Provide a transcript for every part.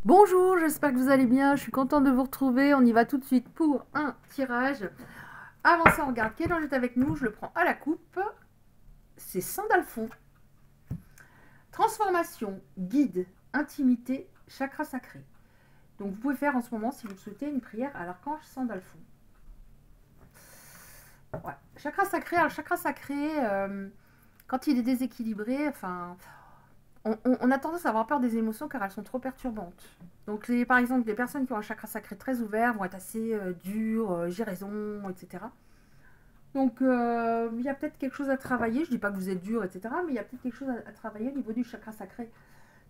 Bonjour, j'espère que vous allez bien, je suis contente de vous retrouver, on y va tout de suite pour un tirage. Avant ça, on regarde quel ange est avec nous, je le prends à la coupe. C'est Sandalphon. Transformation, guide, intimité, chakra sacré. Donc vous pouvez faire en ce moment, si vous le souhaitez, une prière à l'archange Sandalphon. Ouais. Chakra sacré, alors chakra sacré, quand il est déséquilibré, enfin... On a tendance à avoir peur des émotions car elles sont trop perturbantes. Donc, par exemple, les personnes qui ont un chakra sacré très ouvert vont être assez dures, j'ai raison, etc. Donc, il y a peut-être quelque chose à travailler. Je ne dis pas que vous êtes dur, etc. Mais il y a peut-être quelque chose à travailler au niveau du chakra sacré.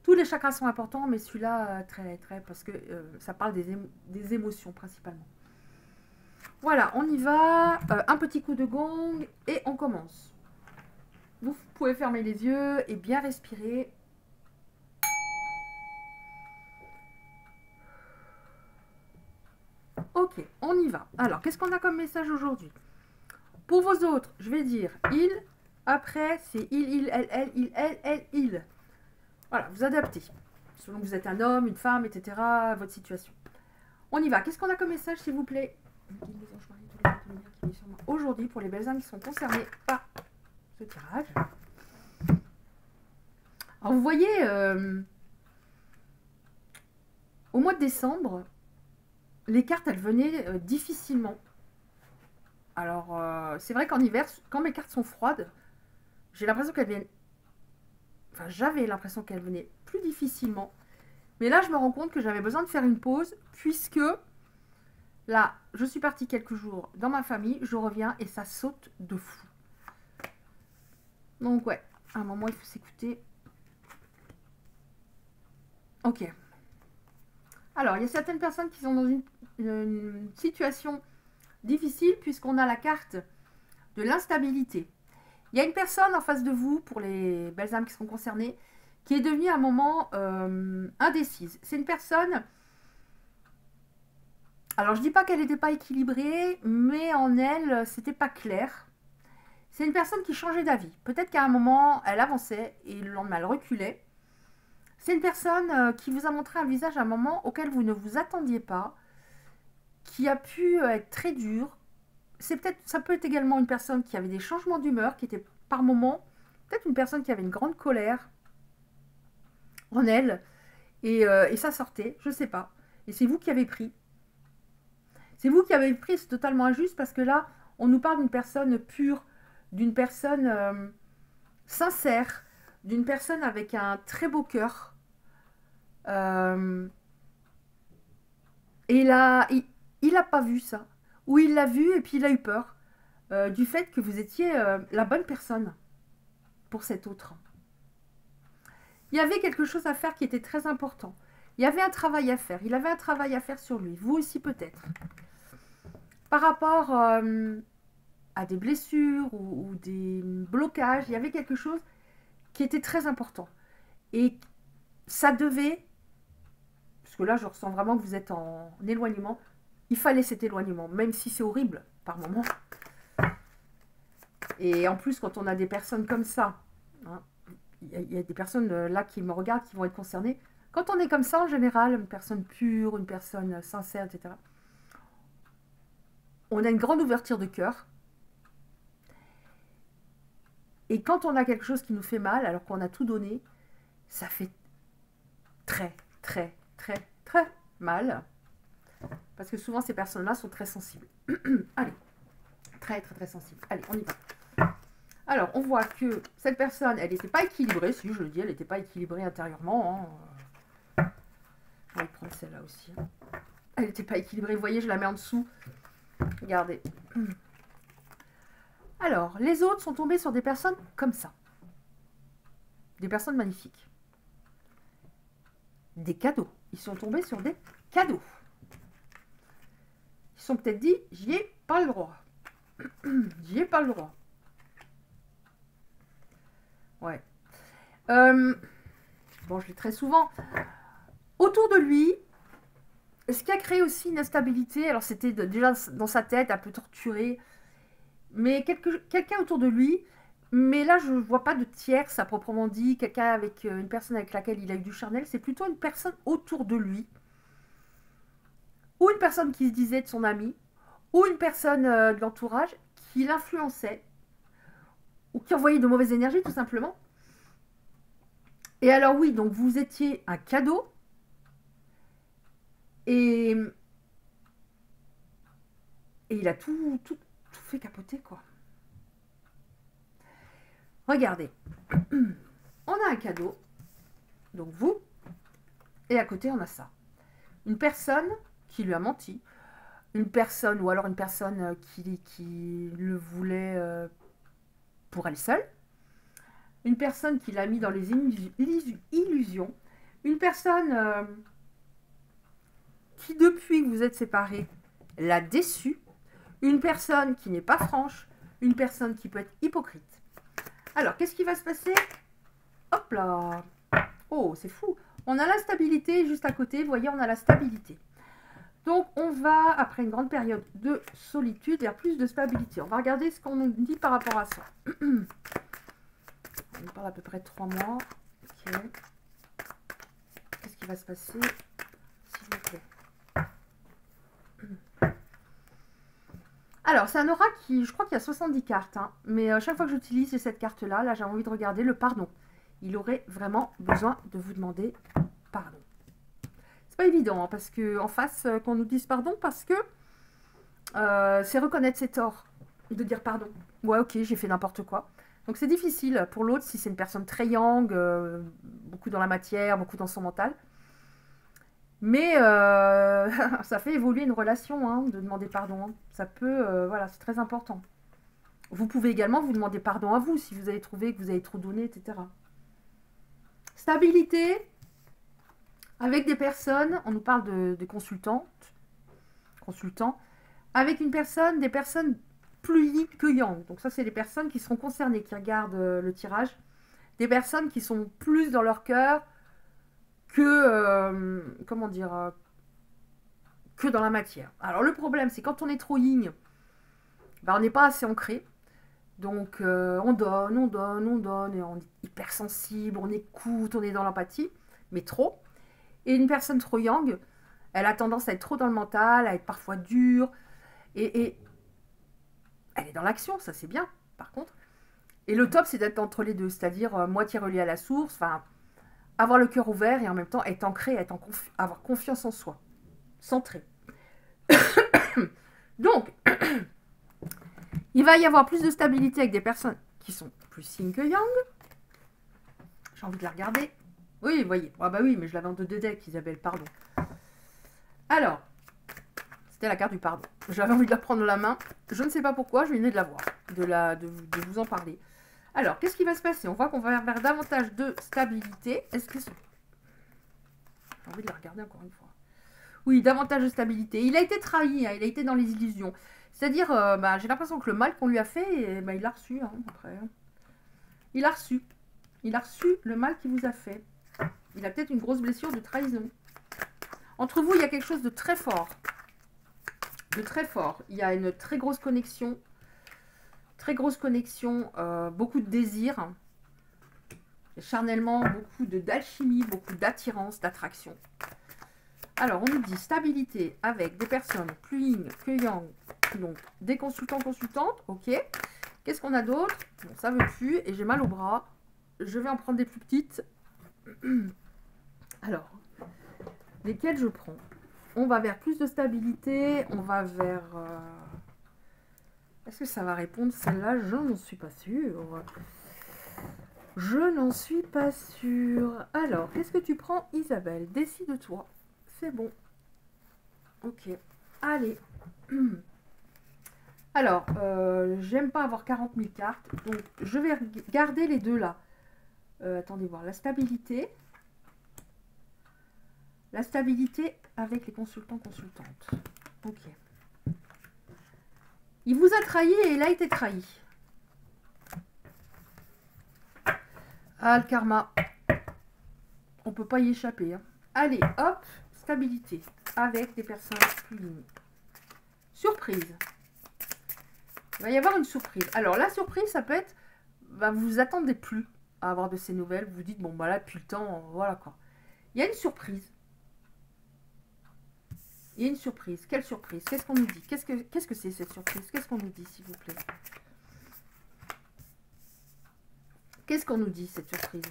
Tous les chakras sont importants, mais celui-là, très, parce que ça parle des émotions principalement. Voilà, on y va. Un petit coup de gong et on commence. Vous pouvez fermer les yeux et bien respirer. Ok, on y va. Alors, qu'est-ce qu'on a comme message aujourd'hui? Pour vos autres, je vais dire il. Après, c'est il, elle. Voilà, vous adaptez. Selon que vous êtes un homme, une femme, etc. Votre situation. On y va. Qu'est-ce qu'on a comme message, s'il vous plaît? Aujourd'hui, pour les belles âmes qui sont concernées par ce tirage. Alors, vous voyez, au mois de décembre, les cartes, elles venaient difficilement. Alors, c'est vrai qu'en hiver, quand mes cartes sont froides, j'ai l'impression qu'elles viennent... Enfin, j'avais l'impression qu'elles venaient plus difficilement. Mais là, je me rends compte que j'avais besoin de faire une pause, puisque là, je suis partie quelques jours dans ma famille, je reviens et ça saute de fou. Donc, ouais, à un moment, il faut s'écouter. Ok. Alors, il y a certaines personnes qui sont dans une situation difficile, puisqu'on a la carte de l'instabilité. Il y a une personne en face de vous, pour les belles âmes qui seront concernées, qui est devenue à un moment indécise. C'est une personne... Alors, je ne dis pas qu'elle n'était pas équilibrée, mais en elle, c'était pas clair. C'est une personne qui changeait d'avis. Peut-être qu'à un moment, elle avançait et le lendemain, elle reculait. C'est une personne qui vous a montré un visage à un moment auquel vous ne vous attendiez pas, qui a pu être très dur. Ça peut être également une personne qui avait des changements d'humeur, qui était par moments, peut-être une personne qui avait une grande colère en elle, et ça sortait, je ne sais pas. Et c'est vous qui avez pris. C'est vous qui avez pris, c'est totalement injuste, parce que là, on nous parle d'une personne pure, d'une personne sincère, d'une personne avec un très beau cœur. Et là, il n'a pas vu ça. Ou il l'a vu et puis il a eu peur du fait que vous étiez la bonne personne pour cet autre. Il y avait quelque chose à faire qui était très important. Il y avait un travail à faire. Il avait un travail à faire sur lui. Vous aussi peut-être. Par rapport à des blessures ou des blocages, il y avait quelque chose qui était très important. Et ça devait, parce que là je ressens vraiment que vous êtes en éloignement, il fallait cet éloignement, même si c'est horrible par moments. Et en plus, quand on a des personnes comme ça, hein, il y a des personnes là qui me regardent, qui vont être concernées. Quand on est comme ça, en général, une personne pure, une personne sincère, etc., on a une grande ouverture de cœur. Et quand on a quelque chose qui nous fait mal, alors qu'on a tout donné, ça fait très mal. Parce que souvent, ces personnes-là sont très sensibles. Allez, très sensibles. Allez, on y va. Alors, on voit que cette personne, elle n'était pas équilibrée. Si, je le dis, elle n'était pas équilibrée intérieurement. Hein. Je vais prendre celle-là aussi. Elle n'était pas équilibrée. Vous voyez, je la mets en dessous. Regardez. Alors, les autres sont tombés sur des personnes comme ça. Des personnes magnifiques. Des cadeaux. Ils sont tombés sur des cadeaux. Ils se sont peut-être dit, j'y ai pas le droit. J'y ai pas le droit. Ouais. Bon, je l'ai très souvent. Autour de lui, ce qui a créé aussi une instabilité, alors c'était déjà dans sa tête, un peu torturé, mais quelqu'un autour de lui Mais là, je ne vois pas de tierce à proprement dit, quelqu'un avec une personne avec laquelle il a eu du charnel. C'est plutôt une personne autour de lui. Ou une personne qui se disait de son ami. Ou une personne de l'entourage qui l'influençait. Ou qui envoyait de mauvaises énergies, tout simplement. Et alors oui, donc vous étiez un cadeau. Et il a tout fait capoter, quoi. Regardez. On a un cadeau. Donc vous. Et à côté, on a ça. Une personne qui lui a menti. Une personne, ou alors une personne qui le voulait pour elle seule. Une personne qui l'a mis dans les illusions. Une personne qui, depuis que vous êtes séparés, l'a déçu. Une personne qui n'est pas franche. Une personne qui peut être hypocrite. Alors, qu'est-ce qui va se passer? Hop là! Oh, c'est fou! On a la stabilité juste à côté. Vous voyez, on a la stabilité. Donc, on va, après une grande période de solitude, vers plus de stabilité. On va regarder ce qu'on nous dit par rapport à ça. On parle à peu près de 3 mois. Ok. Qu'est-ce qui va se passer, s'il vous plaît? Alors, c'est un aura qui, je crois qu'il y a 70 cartes, hein, mais chaque fois que j'utilise cette carte-là, là, j'ai envie de regarder le pardon. Il aurait vraiment besoin de vous demander pardon. C'est pas évident, hein, parce qu'en face, qu'on nous dise pardon, parce que c'est reconnaître ses torts, de dire pardon. Ouais, ok, j'ai fait n'importe quoi. Donc, c'est difficile pour l'autre, si c'est une personne très yang, beaucoup dans la matière, beaucoup dans son mental. Mais ça fait évoluer une relation, hein, de demander pardon. Hein. Ça peut, voilà, c'est très important. Vous pouvez également vous demander pardon à vous, si vous avez trouvé que vous avez trop donné, etc. Stabilité, avec des personnes, on nous parle de consultants, avec une personne, des personnes plus yin que yang. Donc ça, c'est les personnes qui seront concernées, qui regardent le tirage. Des personnes qui sont plus dans leur cœur, que, comment dire, que dans la matière. Alors le problème, c'est quand on est trop yin, ben, on n'est pas assez ancré. Donc on donne, et on est hypersensible, on écoute, on est dans l'empathie, mais trop. Et une personne trop yang, elle a tendance à être trop dans le mental, à être parfois dure, et elle est dans l'action, ça c'est bien, par contre. Et le top, c'est d'être entre les deux, c'est-à-dire moitié relié à la source, enfin, avoir le cœur ouvert et en même temps être ancré, avoir confiance en soi, centré. Donc, il va y avoir plus de stabilité avec des personnes qui sont plus yin que yang. J'ai envie de la regarder. Oui, vous voyez. Ah bah oui, mais je l'avais en 2 decks, Isabelle, pardon. Alors, c'était la carte du pardon. J'avais envie de la prendre dans la main. Je ne sais pas pourquoi, je venais de la voir, de vous en parler. Alors, qu'est-ce qui va se passer? On voit qu'on va vers davantage de stabilité. Est-ce que... J'ai envie de la regarder encore une fois. Oui, davantage de stabilité. Il a été trahi, hein, il a été dans les illusions. C'est-à-dire, bah, j'ai l'impression que le mal qu'on lui a fait, bah, il l'a reçu, hein, après. Il a reçu. Il a reçu le mal qu'il vous a fait. Il a peut-être une grosse blessure de trahison. Entre vous, il y a quelque chose de très fort. De très fort. Il y a une très grosse connexion. Très grosse connexion. Beaucoup de désir. Charnellement, beaucoup d'alchimie, beaucoup d'attirance, d'attraction. Alors, on nous dit stabilité avec des personnes plus yin que yang. Donc, des consultants, consultantes. Ok. Qu'est-ce qu'on a d'autre? Bon, ça veut plus. Et j'ai mal au bras. Je vais en prendre des plus petites. Alors, lesquelles je prends? On va vers plus de stabilité. On va vers... Est-ce que ça va répondre? Celle-là, je n'en suis pas sûre. Je n'en suis pas sûre. Alors, qu'est-ce que tu prends, Isabelle? Décide-toi. C'est bon. Ok. Allez. Alors, j'aime pas avoir 40 000 cartes. Donc, je vais garder les deux là. Attendez voir. La stabilité. La stabilité avec les consultants, consultantes. Ok. Il vous a trahi et il a été trahi. Ah, le karma. On peut pas y échapper. Hein. Allez, hop. Stabilité avec des personnes plus lignes. Surprise. Il va y avoir une surprise. Alors, la surprise, ça peut être bah, vous vous attendez plus à avoir de ces nouvelles. Vous vous dites, bon, bah là, depuis le temps, voilà quoi. Il y a une surprise. Il y a une surprise. Quelle surprise? Qu'est-ce qu'on nous dit? Qu'est-ce que c'est cette surprise? Qu'est-ce qu'on nous dit, s'il vous plaît? Qu'est-ce qu'on nous dit, cette surprise?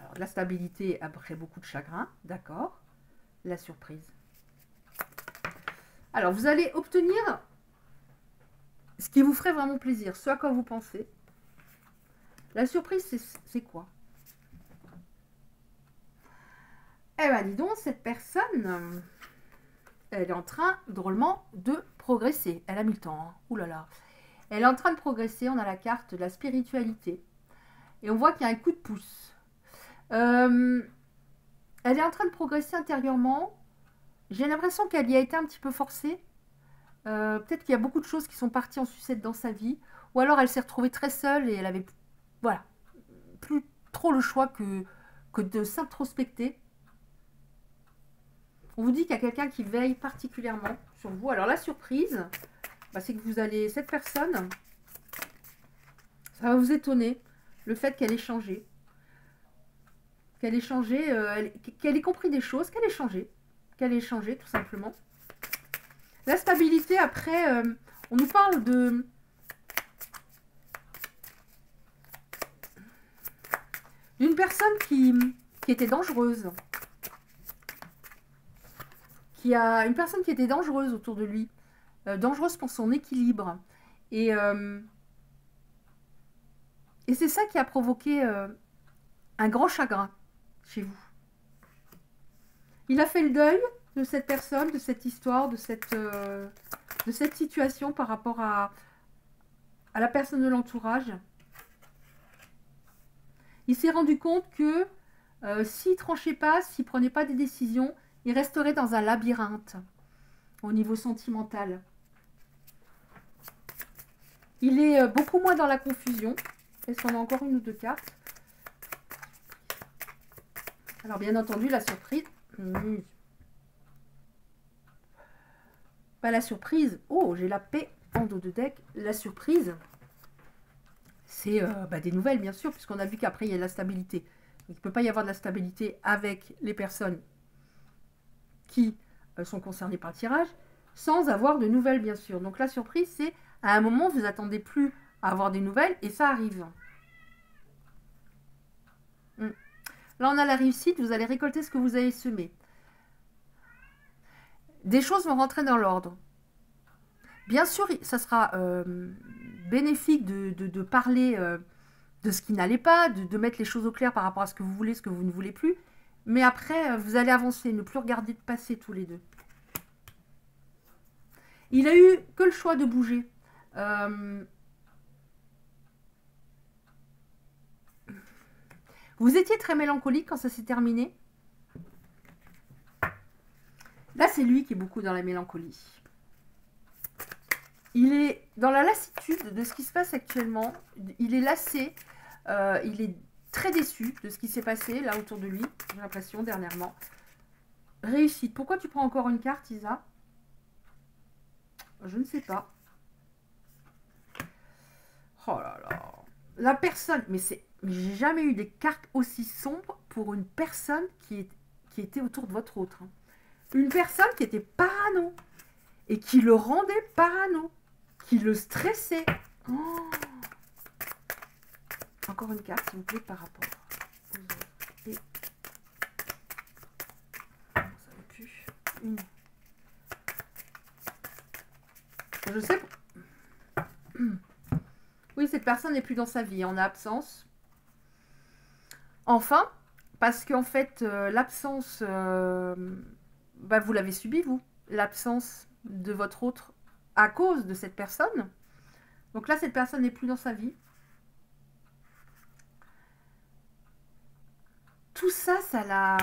Alors, la stabilité après beaucoup de chagrin. D'accord. La surprise. Alors, vous allez obtenir ce qui vous ferait vraiment plaisir, ce à quoi vous pensez. La surprise, c'est quoi? Eh bien, dis donc, cette personne, elle est en train, drôlement, de progresser. Elle a mis le temps, hein. Ouh là là. Elle est en train de progresser. On a la carte de la spiritualité. Et on voit qu'il y a un coup de pouce. Elle est en train de progresser intérieurement. J'ai l'impression qu'elle y a été un petit peu forcée. Peut-être qu'il y a beaucoup de choses qui sont parties en sucette dans sa vie. Ou alors elle s'est retrouvée très seule et elle avait, voilà, plus trop le choix que de s'introspecter. On vous dit qu'il y a quelqu'un qui veille particulièrement sur vous. Alors la surprise, bah, c'est que vous allez, cette personne, ça va vous étonner, le fait qu'elle ait changé. Qu'elle ait changé, qu'elle ait compris des choses, qu'elle ait changé tout simplement. La stabilité, après, on nous parle d'une personne qui était dangereuse. Une personne qui était dangereuse autour de lui. Dangereuse pour son équilibre. Et c'est ça qui a provoqué un grand chagrin chez vous. Il a fait le deuil de cette personne, de cette histoire, de cette situation par rapport à la personne de l'entourage. Il s'est rendu compte que s'il ne tranchait pas, s'il ne prenait pas des décisions, il resterait dans un labyrinthe au niveau sentimental. Il est beaucoup moins dans la confusion. Est-ce qu'on a encore une ou deux cartes? Alors, bien entendu, la surprise. Pas la surprise. Oh, j'ai la paix en dos de deck. La surprise, c'est des nouvelles, bien sûr, puisqu'on a vu qu'après, il y a de la stabilité. Donc, il ne peut pas y avoir de la stabilité avec les personnes qui sont concernées par le tirage, sans avoir de nouvelles, bien sûr. Donc, la surprise, c'est à un moment, vous n'attendez plus à avoir des nouvelles, et ça arrive. Là, on a la réussite, vous allez récolter ce que vous avez semé. Des choses vont rentrer dans l'ordre. Bien sûr, ça sera bénéfique de parler de ce qui n'allait pas, de mettre les choses au clair par rapport à ce que vous voulez, ce que vous ne voulez plus. Mais après, vous allez avancer, ne plus regarder de passer tous les deux. Il a eu que le choix de bouger. Vous étiez très mélancolique quand ça s'est terminé. Là, c'est lui qui est beaucoup dans la mélancolie. Il est dans la lassitude de ce qui se passe actuellement. Il est lassé. Il est très déçu de ce qui s'est passé là autour de lui. J'ai l'impression dernièrement. Réussite. Pourquoi tu prends encore une carte, Isa? Je ne sais pas. Oh là là. La personne, mais j'ai jamais eu des cartes aussi sombres pour une personne qui était autour de votre autre. Une personne qui était parano et qui le rendait parano, qui le stressait. Oh. Encore une carte, s'il vous plaît, par rapport aux autres. Et... ça va plus. Une. Je sais. Oui, cette personne n'est plus dans sa vie, en absence. Enfin, parce qu'en fait, l'absence, vous l'avez subi, vous. L'absence de votre autre à cause de cette personne. Donc là, cette personne n'est plus dans sa vie. Tout ça, ça l'a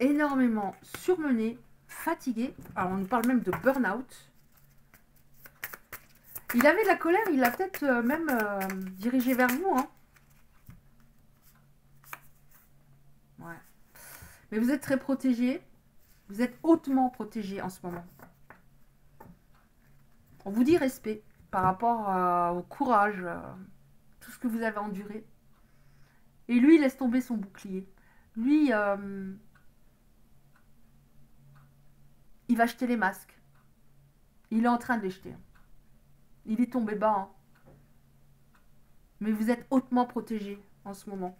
énormément surmené, fatigué. Alors, on nous parle même de burn-out. Il avait de la colère, il l'a peut-être même dirigé vers vous. Hein. Ouais. Mais vous êtes très protégé. Vous êtes hautement protégé en ce moment. On vous dit respect par rapport au courage, tout ce que vous avez enduré. Et lui, il laisse tomber son bouclier. Lui, il va jeter les masques. Il est en train de les jeter. Il est tombé bas. Hein. Mais vous êtes hautement protégé en ce moment.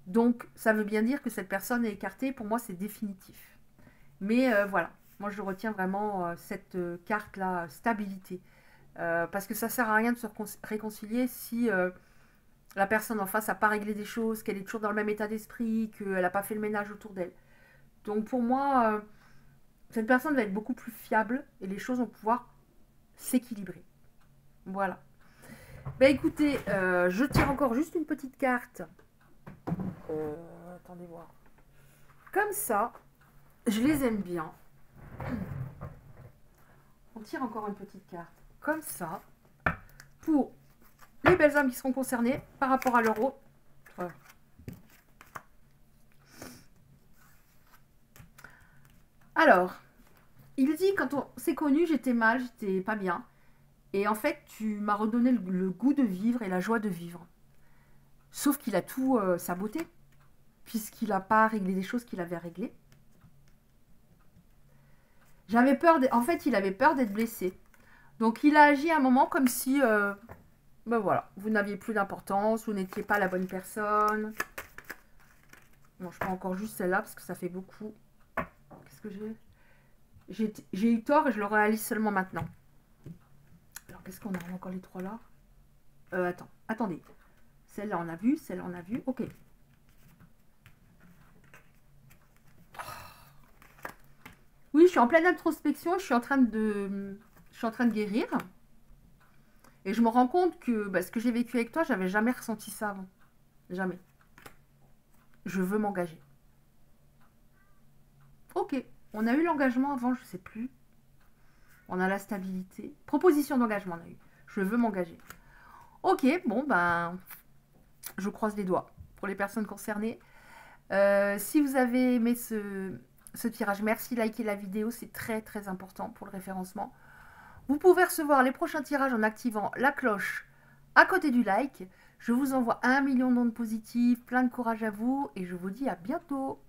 Donc, ça veut bien dire que cette personne est écartée. Pour moi, c'est définitif. Mais voilà. Moi, je retiens vraiment cette carte-là, stabilité. Parce que ça sert à rien de se réconcilier si la personne en face n'a pas réglé des choses, qu'elle est toujours dans le même état d'esprit, qu'elle n'a pas fait le ménage autour d'elle. Donc, pour moi, cette personne va être beaucoup plus fiable et les choses vont pouvoir s'équilibrer. Voilà. Ben écoutez, je tire encore juste une petite carte. Attendez voir. Comme ça, je les aime bien. On tire encore une petite carte. Comme ça, pour les belles âmes qui seront concernées par rapport à l'euro. Voilà. Alors, il dit, quand on s'est connu, j'étais mal, j'étais pas bien. Et en fait, tu m'as redonné le goût de vivre et la joie de vivre. Sauf qu'il a tout saboté, puisqu'il n'a pas réglé des choses qu'il avait réglées. J'avais peur, en fait, il avait peur d'être blessé. Donc, il a agi à un moment comme si, ben voilà, vous n'aviez plus d'importance, vous n'étiez pas la bonne personne. Bon, je prends encore juste celle-là, parce que ça fait beaucoup. Qu'est-ce que j'ai? J'ai eu tort et je le réalise seulement maintenant. Alors, qu'est-ce qu'on a encore les trois là? Attendez. Celle-là, on a vu. Celle-là, on a vu. Ok. Oui, je suis en pleine introspection. Je suis en train de guérir. Et je me rends compte que ce que j'ai vécu avec toi, j'avais jamais ressenti ça avant. Jamais. Je veux m'engager. Ok. On a eu l'engagement avant, je sais plus. On a la stabilité. Proposition d'engagement, on a eu. Je veux m'engager. Ok, bon, je croise les doigts pour les personnes concernées. Si vous avez aimé ce tirage, merci, likez la vidéo, c'est très très important pour le référencement. Vous pouvez recevoir les prochains tirages en activant la cloche à côté du like. Je vous envoie 1 million d'ondes positives, plein de courage à vous et je vous dis à bientôt.